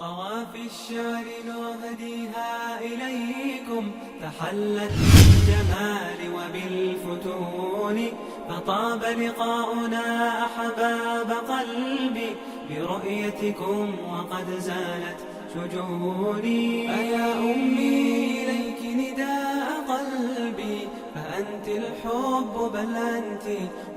قوافي الشعر نهديها إليكم تحلت بالجمال وبالفتون، فطاب لقاؤنا أحباب قلبي برؤيتكم وقد زالت شجوني. أيا أمي إليك نداء قلبي، فأنت الحب بل أنت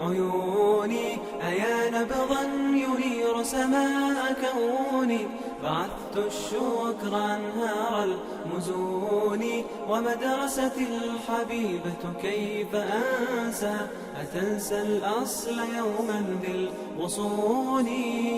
عيوني. أيا نبضا ينير سماء كوني، بعثت الشكر أنهار المزون. ومدرستي الحبيبة كيف أنسى، أتنسى الأصل يوما بالغصون.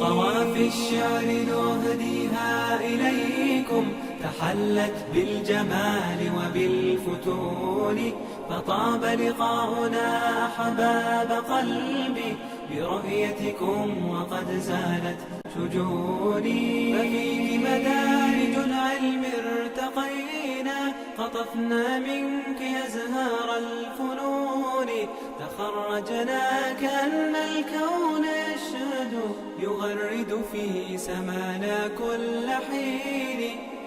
قوافي الشعر نهديها إليكم تحلت بالجمال وبالفتون، فطاب لقاؤنا أحباب قلبي برؤيتكم وقد زالت شجوني. ففيك مدارج العلم ارتقينا، قطفنا منك أزهار الفنون. تخرجنا كأن الكون يشهد، يغرد في سمانا كل حين.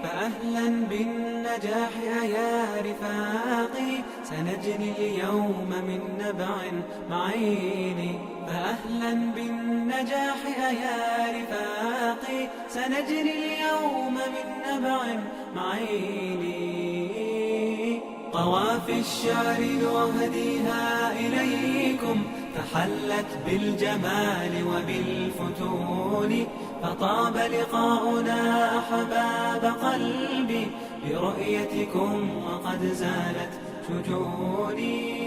فأهلا بالنجاح أيا رفاقي، سنجني اليوم من نبع معين. فأهلا بالنجاح أيا رفاقي، سنجني اليوم من نبع معين. قوافي الشعر نهديها إليكم تحلت بالجمال وبالفتون، فطاب لقاؤنا أحباب قلبي برؤيتكم وقد زالت شجوني.